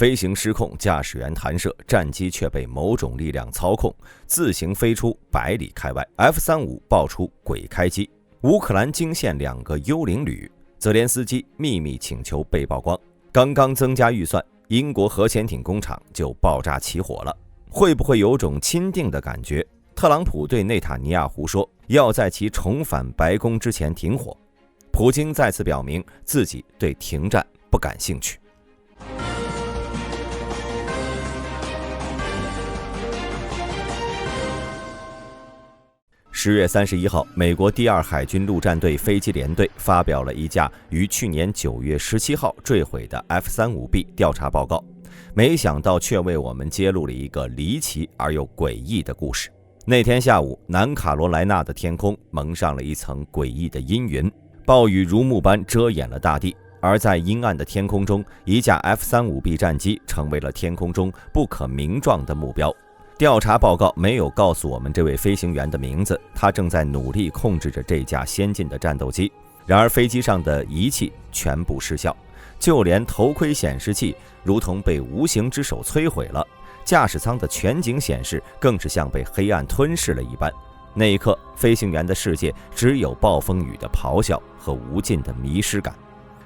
飞行失控，驾驶员弹射，战机却被某种力量操控，自行飞出100里开外。F-35爆出鬼开机，乌克兰惊现2个幽灵旅，泽连斯基秘密请求被曝光。刚刚增加预算，英国核潜艇工厂就爆炸起火了，会不会有种钦定的感觉？特朗普对内塔尼亚胡说，要在其重返白宫之前停火。普京再次表明自己对停战不感兴趣。10月31号，美国第2海军陆战队飞机联队发表了一架于去年9月17号坠毁的 F-35B 调查报告，没想到却为我们揭露了一个离奇而又诡异的故事。那天下午，南卡罗来纳的天空蒙上了一层诡异的阴云，暴雨如幕般遮掩了大地，而在阴暗的天空中，一架 F-35B 战机成为了天空中不可名状的目标。调查报告没有告诉我们这位飞行员的名字，他正在努力控制着这架先进的战斗机。然而飞机上的仪器全部失效，就连头盔显示器如同被无形之手摧毁了，驾驶舱的全景显示更是像被黑暗吞噬了一般。那一刻，飞行员的世界只有暴风雨的咆哮和无尽的迷失感。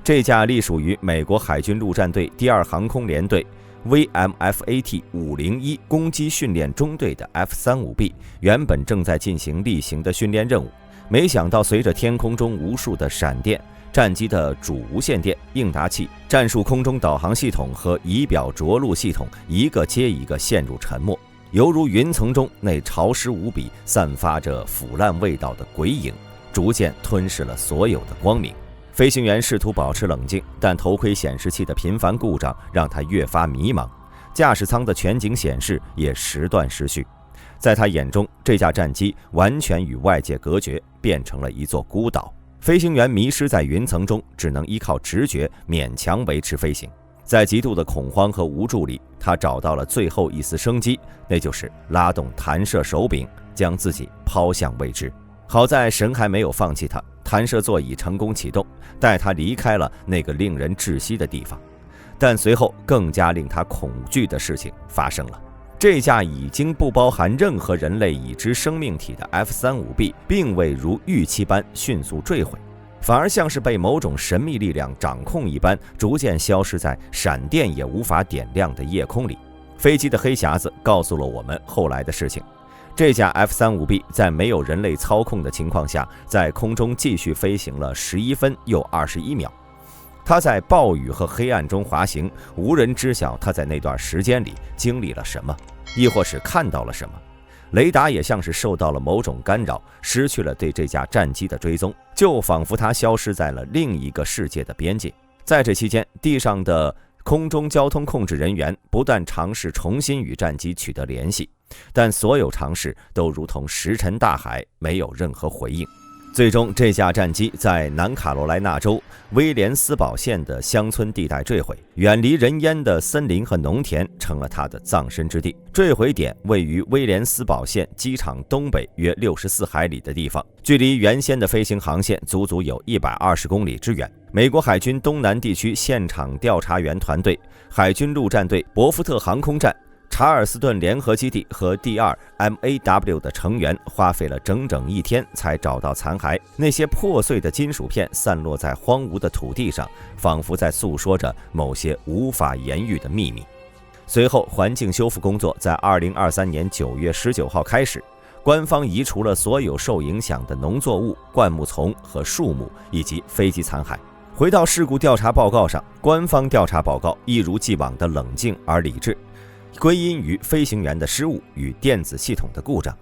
这架隶属于美国海军陆战队第2航空联队VMFAT-501 攻击训练中队的 F-35B 原本正在进行例行的训练任务，没想到随着天空中无数的闪电，战机的主无线电、应答器、战术空中导航系统和仪表着陆系统一个接一个陷入沉默，犹如云层中那潮湿无比、散发着腐烂味道的鬼影，逐渐吞噬了所有的光明。飞行员试图保持冷静，但头盔显示器的频繁故障让他越发迷茫，驾驶舱的全景显示也时断时续。在他眼中，这架战机完全与外界隔绝，变成了一座孤岛。飞行员迷失在云层中，只能依靠直觉勉强维持飞行。在极度的恐慌和无助里，他找到了最后一丝生机，那就是拉动弹射手柄，将自己抛向未知。好在神还没有放弃他，弹射座椅成功启动，带他离开了那个令人窒息的地方。但随后更加令他恐惧的事情发生了，这架已经不包含任何人类已知生命体的 F-35B 并未如预期般迅速坠毁，反而像是被某种神秘力量掌控一般，逐渐消失在闪电也无法点亮的夜空里。飞机的黑匣子告诉了我们后来的事情。这架 F-35B 在没有人类操控的情况下，在空中继续飞行了11分又21秒。它在暴雨和黑暗中滑行，无人知晓它在那段时间里经历了什么，亦或是看到了什么。雷达也像是受到了某种干扰，失去了对这架战机的追踪，就仿佛它消失在了另一个世界的边界。在这期间，地上的空中交通控制人员不断尝试重新与战机取得联系，但所有尝试都如同石沉大海，没有任何回应。最终，这架战机在南卡罗来纳州威廉斯堡县的乡村地带坠毁，远离人烟的森林和农田成了它的葬身之地。坠毁点位于威廉斯堡县机场东北约64海里的地方，距离原先的飞行航线足足有120公里之远。美国海军东南地区现场调查员团队、海军陆战队伯福特航空站、查尔斯顿联合基地和第2 MAW 的成员花费了整整1天才找到残骸。那些破碎的金属片散落在荒芜的土地上，仿佛在诉说着某些无法言喻的秘密。随后，环境修复工作在2023年9月19号开始，官方移除了所有受影响的农作物、灌木丛和树木以及飞机残骸。回到事故调查报告上，官方调查报告一如既往的冷静而理智，归因于飞行员的失误与电子系统的故障。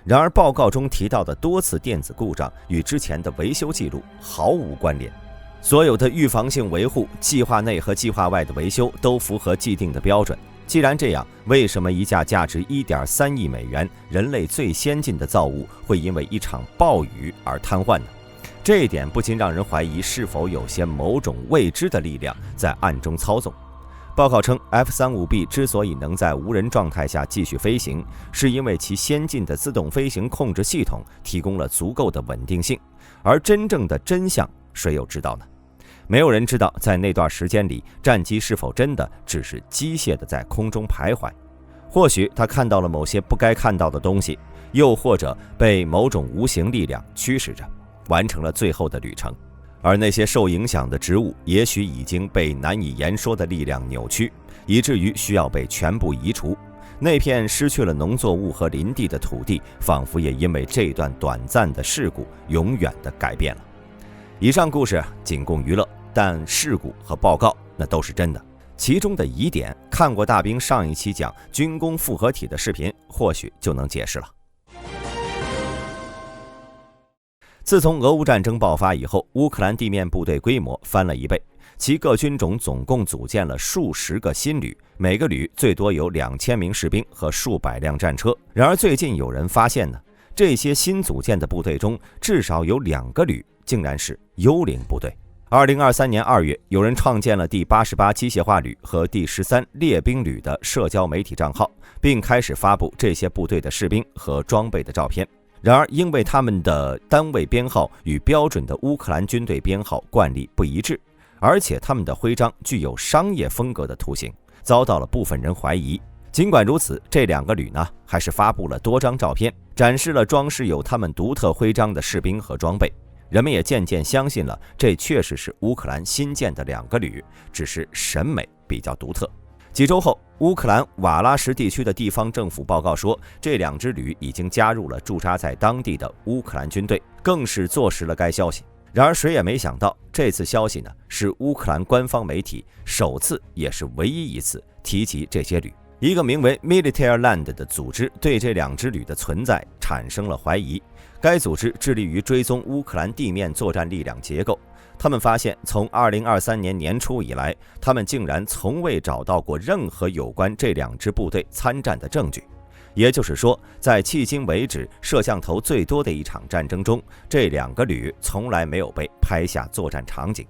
然而报告中提到的多次电子故障与之前的维修记录毫无关联，所有的预防性维护、计划内和计划外的维修都符合既定的标准。既然这样，为什么一架价值1.3亿美元、人类最先进的造物会因为一场暴雨而瘫痪呢？这一点不禁让人怀疑是否有些某种未知的力量在暗中操纵。报告称 F-35B 之所以能在无人状态下继续飞行，是因为其先进的自动飞行控制系统提供了足够的稳定性，而真正的真相谁又知道呢？没有人知道在那段时间里，战机是否真的只是机械的在空中徘徊，或许他看到了某些不该看到的东西，又或者被某种无形力量驱使着，完成了最后的旅程。而那些受影响的植物也许已经被难以言说的力量扭曲，以至于需要被全部移除。那片失去了农作物和林地的土地，仿佛也因为这段短暂的事故永远的改变了。以上故事仅供娱乐，但事故和报告那都是真的。其中的疑点，看过大兵上一期讲军工复合体的视频，或许就能解释了。自从俄乌战争爆发以后，乌克兰地面部队规模翻了1倍，其各军种总共组建了数十个新旅，每个旅最多有2000名士兵和数百辆战车。然而最近有人发现呢，这些新组建的部队中，至少有2个旅竟然是幽灵部队。2023年2月，有人创建了第88机械化旅和第13列兵旅的社交媒体账号，并开始发布这些部队的士兵和装备的照片。然而因为他们的单位编号与标准的乌克兰军队编号惯例不一致，而且他们的徽章具有商业风格的图形，遭到了部分人怀疑。尽管如此，这2个旅呢，还是发布了多张照片，展示了装饰有他们独特徽章的士兵和装备。人们也渐渐相信了，这确实是乌克兰新建的2个旅，只是审美比较独特。几周后，乌克兰瓦拉什地区的地方政府报告说，这2支旅已经加入了驻扎在当地的乌克兰军队，更是坐实了该消息。然而谁也没想到，这次消息呢，是乌克兰官方媒体首次也是唯一一次提及这些旅。一个名为 Military Land 的组织对这2支旅的存在产生了怀疑。该组织致力于追踪乌克兰地面作战力量结构。他们发现，从2023年年初以来，他们竟然从未找到过任何有关这2支部队参战的证据。也就是说，在迄今为止摄像头最多的一场战争中，这2个旅从来没有被拍下作战场景。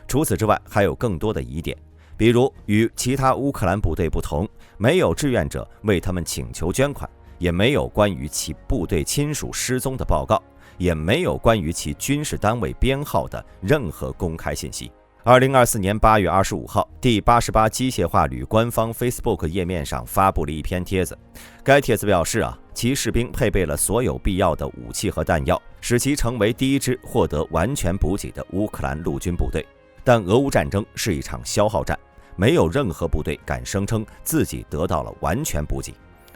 除此之外，还有更多的疑点，比如与其他乌克兰部队不同，没有志愿者为他们请求捐款，也没有关于其部队亲属失踪的报告，也没有关于其军事单位编号的任何公开信息。2024年8月25号，第88机械化旅官方 Facebook 页面上发布了一篇帖子。该帖子表示其士兵配备了所有必要的武器和弹药，使其成为第1支获得完全补给的乌克兰陆军部队。但俄乌战争是一场消耗战，没有任何部队敢声称自己得到了完全补给，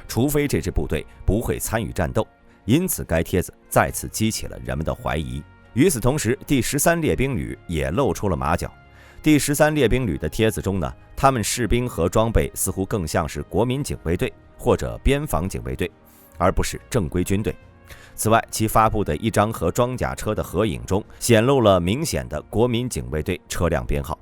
除非这支部队不会参与战斗。因此该帖子再次激起了人们的怀疑。与此同时，第13列兵旅也露出了马脚。第13列兵旅的帖子中呢，他们士兵和装备似乎更像是国民警卫队或者边防警卫队，而不是正规军队。此外，其发布的一张和装甲车的合影中，显露了明显的国民警卫队车辆编号。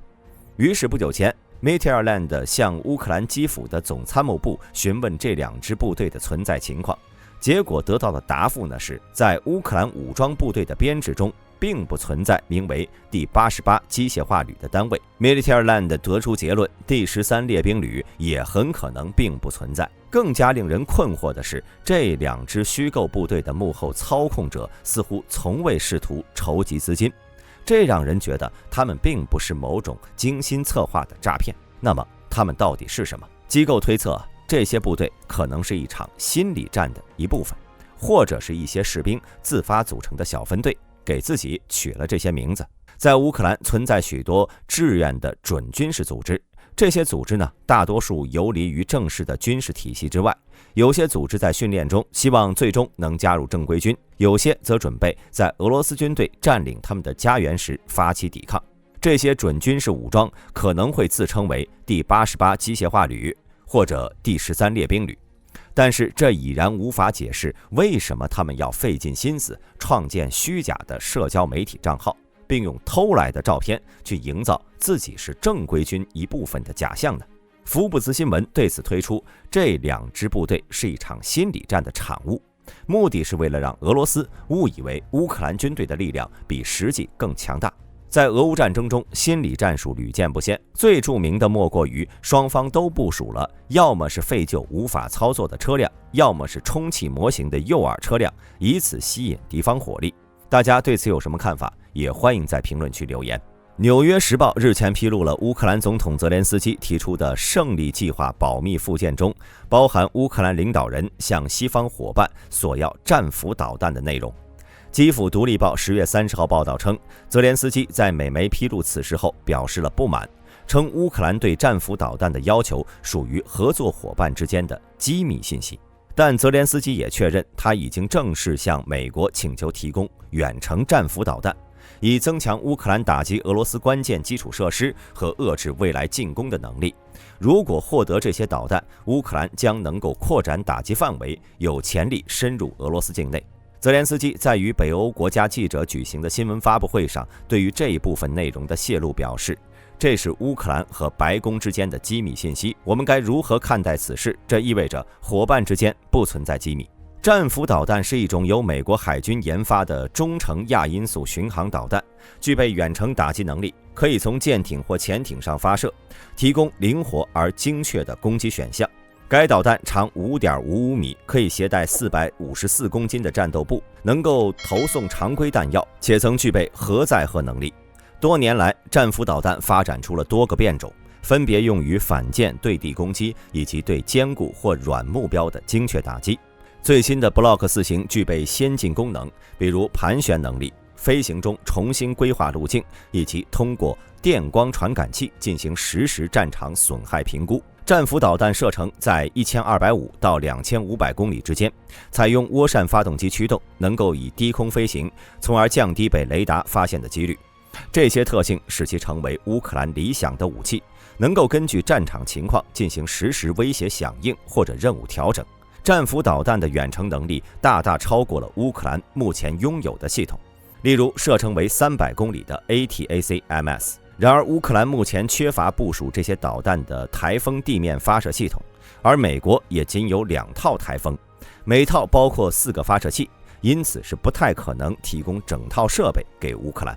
于是不久前，Military Land 向乌克兰基辅的总参谋部询问这2支部队的存在情况。结果得到的答复呢是，在乌克兰武装部队的编制中，并不存在名为第88机械化旅的单位。Military Land 得出结论，第13列兵旅也很可能并不存在。更加令人困惑的是，这2支虚构部队的幕后操控者似乎从未试图筹集资金，这让人觉得他们并不是某种精心策划的诈骗。那么他们到底是什么？机构推测，这些部队可能是一场心理战的一部分，或者是一些士兵自发组成的小分队，给自己取了这些名字。在乌克兰存在许多志愿的准军事组织，这些组织呢，大多数游离于正式的军事体系之外。有些组织在训练中希望最终能加入正规军，有些则准备在俄罗斯军队占领他们的家园时发起抵抗。这些准军事武装可能会自称为第88机械化旅或者第13列兵旅，但是这已然无法解释为什么他们要费尽心思创建虚假的社交媒体账号，并用偷来的照片去营造自己是正规军一部分的假象呢？福布斯新闻对此推出，这2支部队是一场心理战的产物，目的是为了让俄罗斯误以为乌克兰军队的力量比实际更强大。在俄乌战争中，心理战术屡见不鲜，最著名的莫过于双方都部署了要么是废旧无法操作的车辆，要么是充气模型的诱饵车辆，以此吸引敌方火力。大家对此有什么看法？也欢迎在评论区留言。纽约时报日前披露了乌克兰总统泽连斯基提出的胜利计划保密附件中包含乌克兰领导人向西方伙伴索要战斧导弹的内容。基辅独立报10月30号报道称，泽连斯基在美媒披露此事后表示了不满，称乌克兰对战斧导弹的要求属于合作伙伴之间的机密信息。但泽连斯基也确认，他已经正式向美国请求提供远程战斧导弹，以增强乌克兰打击俄罗斯关键基础设施和遏制未来进攻的能力。如果获得这些导弹，乌克兰将能够扩展打击范围，有潜力深入俄罗斯境内。泽连斯基在与北欧国家记者举行的新闻发布会上，对于这一部分内容的泄露表示，这是乌克兰和白宫之间的机密信息，我们该如何看待此事？这意味着伙伴之间不存在机密。战斧导弹是一种由美国海军研发的中程亚音速巡航导弹，具备远程打击能力，可以从舰艇或潜艇上发射，提供灵活而精确的攻击选项。该导弹长 5.55 米，可以携带454公斤的战斗部，能够投送常规弹药，且曾具备核载荷能力。多年来，战斧导弹发展出了多个变种，分别用于反舰对地攻击以及对坚固或软目标的精确打击。最新的 Block 4型具备先进功能，比如盘旋能力、飞行中重新规划路径，以及通过电光传感器进行实时战场损害评估。战斧导弹射程在1250到2500公里之间，采用涡扇发动机驱动，能够以低空飞行，从而降低被雷达发现的几率。这些特性使其成为乌克兰理想的武器，能够根据战场情况进行实时威胁响应或者任务调整。战斧导弹的远程能力大大超过了乌克兰目前拥有的系统，例如射程为300公里的 ATACMS。然而，乌克兰目前缺乏部署这些导弹的台风地面发射系统，而美国也仅有2套台风，每套包括4个发射器，因此是不太可能提供整套设备给乌克兰。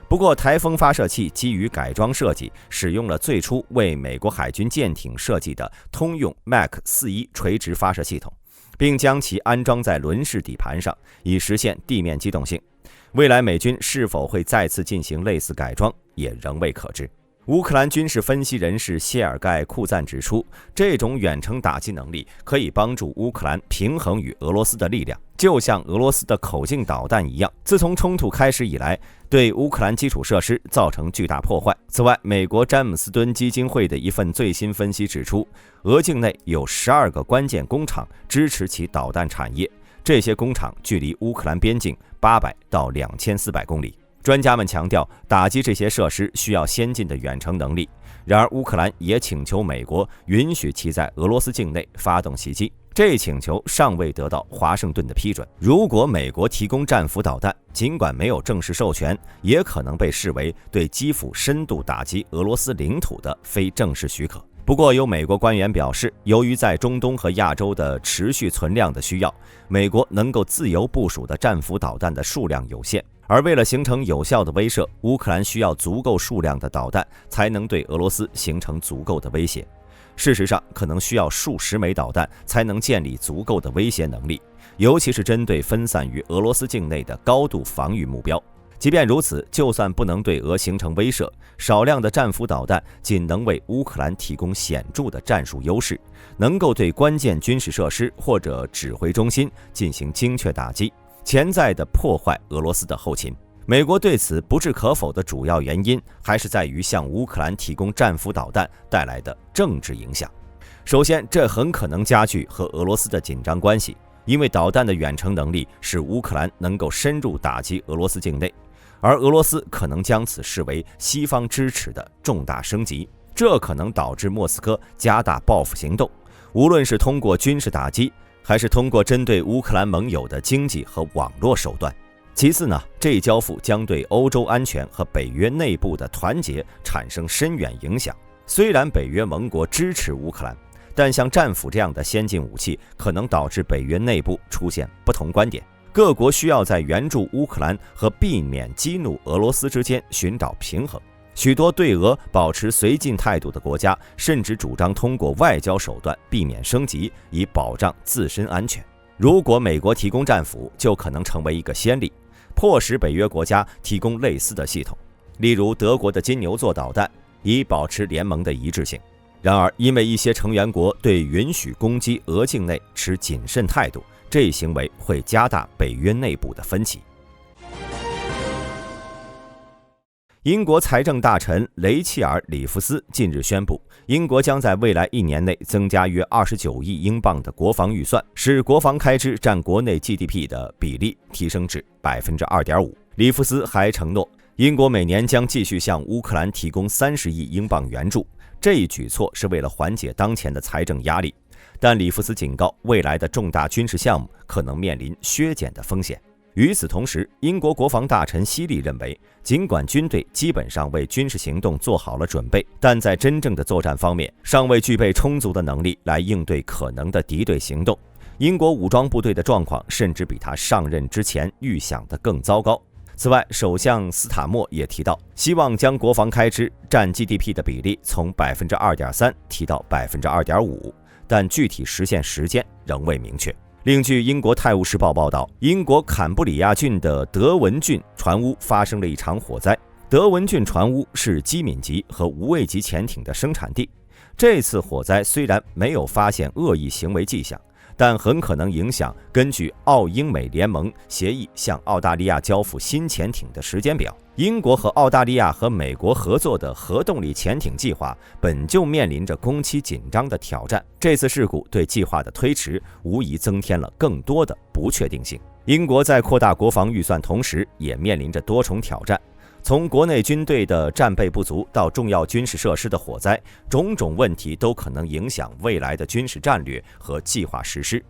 不过，台风发射器基于改装设计，使用了最初为美国海军舰艇设计的通用 Mach-41垂直发射系统，并将其安装在轮式底盘上，以实现地面机动性。未来美军是否会再次进行类似改装，也仍未可知。乌克兰军事分析人士谢尔盖·库赞指出，这种远程打击能力可以帮助乌克兰平衡与俄罗斯的力量，就像俄罗斯的口径导弹一样。自从冲突开始以来，对乌克兰基础设施造成巨大破坏。此外，美国詹姆斯敦基金会的一份最新分析指出，俄境内有12个关键工厂支持其导弹产业，这些工厂距离乌克兰边境800到2400公里。专家们强调，打击这些设施需要先进的远程能力。然而，乌克兰也请求美国允许其在俄罗斯境内发动袭击，这一请求尚未得到华盛顿的批准。如果美国提供战斧导弹，尽管没有正式授权，也可能被视为对基辅深度打击俄罗斯领土的非正式许可。不过，有美国官员表示，由于在中东和亚洲的持续存量的需要，美国能够自由部署的战斧导弹的数量有限，而为了形成有效的威慑，乌克兰需要足够数量的导弹才能对俄罗斯形成足够的威胁。事实上，可能需要数十枚导弹才能建立足够的威胁能力，尤其是针对分散于俄罗斯境内的高度防御目标。即便如此，就算不能对俄形成威慑，少量的战斧导弹仅能为乌克兰提供显著的战术优势，能够对关键军事设施或者指挥中心进行精确打击，潜在地破坏俄罗斯的后勤。美国对此不置可否的主要原因，还是在于向乌克兰提供战斧导弹带来的政治影响。首先，这很可能加剧和俄罗斯的紧张关系，因为导弹的远程能力使乌克兰能够深入打击俄罗斯境内，而俄罗斯可能将此视为西方支持的重大升级，这可能导致莫斯科加大报复行动，无论是通过军事打击，还是通过针对乌克兰盟友的经济和网络手段。其次呢，这一交付将对欧洲安全和北约内部的团结产生深远影响。虽然北约盟国支持乌克兰，但像战斧这样的先进武器可能导致北约内部出现不同观点。各国需要在援助乌克兰和避免激怒俄罗斯之间寻找平衡。许多对俄保持绥靖态度的国家，甚至主张通过外交手段避免升级，以保障自身安全。如果美国提供战斧，就可能成为一个先例，迫使北约国家提供类似的系统。例如德国的金牛座导弹，以保持联盟的一致性。然而，因为一些成员国对允许攻击俄境内持谨慎态度，这一行为会加大北约内部的分歧。英国财政大臣雷切尔·里弗斯近日宣布，英国将在未来1年内增加约29亿英镑的国防预算，使国防开支占国内 GDP 的比例提升至 2.5%。里弗斯还承诺，英国每年将继续向乌克兰提供30亿英镑援助，这一举措是为了缓解当前的财政压力。但里弗斯警告，未来的重大军事项目可能面临削减的风险。与此同时，英国国防大臣希利认为，尽管军队基本上为军事行动做好了准备，但在真正的作战方面，尚未具备充足的能力来应对可能的敌对行动。英国武装部队的状况甚至比他上任之前预想的更糟糕。此外，首相斯塔默也提到，希望将国防开支占 GDP 的比例从 2.3% 提到 2.5%， 但具体实现时间仍未明确。另据英国《泰晤士报》报道，英国坎布里亚郡的德文郡船坞发生了一场火灾。德文郡船坞是机敏级和无畏级潜艇的生产地。这次火灾虽然没有发现恶意行为迹象，但很可能影响根据澳英美联盟协议向澳大利亚交付新潜艇的时间表。英国和澳大利亚和美国合作的核动力潜艇计划本就面临着工期紧张的挑战，这次事故对计划的推迟无疑增添了更多的不确定性。英国在扩大国防预算同时，也面临着多重挑战，从国内军队的战备不足到重要军事设施的火灾，种种问题都可能影响未来的军事战略和计划实施。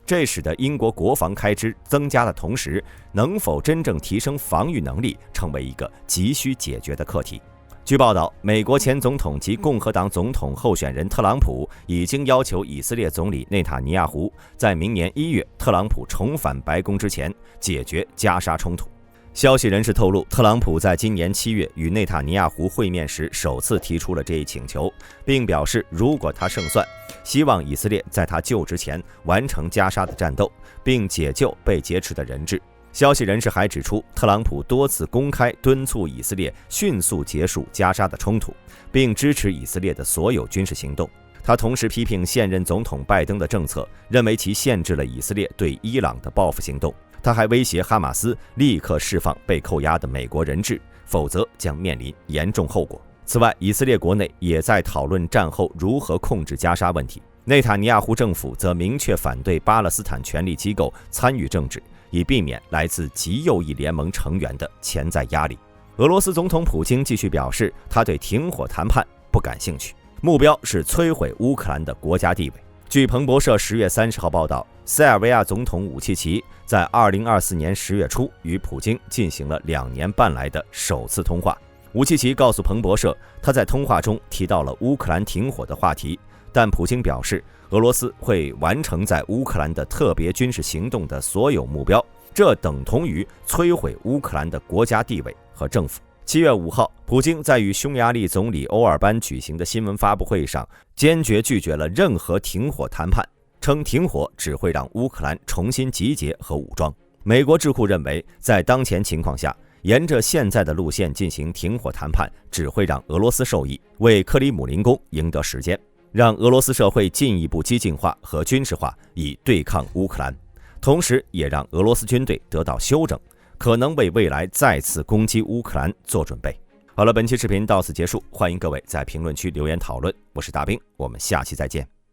这使得英国国防开支增加的同时，能否真正提升防御能力成为一个急需解决的课题。据报道，美国前总统及共和党总统候选人特朗普已经要求以色列总理内塔尼亚胡在明年1月特朗普重返白宫之前解决加沙冲突。消息人士透露，特朗普在今年7月与内塔尼亚胡会面时首次提出了这一请求，并表示如果他胜算，希望以色列在他就职前完成加沙的战斗，并解救被劫持的人质。消息人士还指出，特朗普多次公开敦促以色列迅速结束加沙的冲突，并支持以色列的所有军事行动。他同时批评现任总统拜登的政策，认为其限制了以色列对伊朗的报复行动。他还威胁哈马斯立刻释放被扣押的美国人质，否则将面临严重后果。此外，以色列国内也在讨论战后如何控制加沙问题。内塔尼亚胡政府则明确反对巴勒斯坦权力机构参与政治，以避免来自极右翼联盟成员的潜在压力。俄罗斯总统普京继续表示，他对停火谈判不感兴趣，目标是摧毁乌克兰的国家地位。据彭博社10月30号报道，塞尔维亚总统武契奇在2024年10月初与普京进行了2年半来的首次通话。武契奇告诉彭博社，他在通话中提到了乌克兰停火的话题，但普京表示，俄罗斯会完成在乌克兰的特别军事行动的所有目标，这等同于摧毁乌克兰的国家地位和政府。7月5号，普京在与匈牙利总理欧尔班举行的新闻发布会上，坚决拒绝了任何停火谈判，称停火只会让乌克兰重新集结和武装。美国智库认为，在当前情况下，沿着现在的路线进行停火谈判，只会让俄罗斯受益，为克里姆林宫赢得时间，让俄罗斯社会进一步激进化和军事化，以对抗乌克兰，同时也让俄罗斯军队得到休整，可能为未来再次攻击乌克兰做准备。好了，本期视频到此结束，欢迎各位在评论区留言讨论。我是大兵，我们下期再见。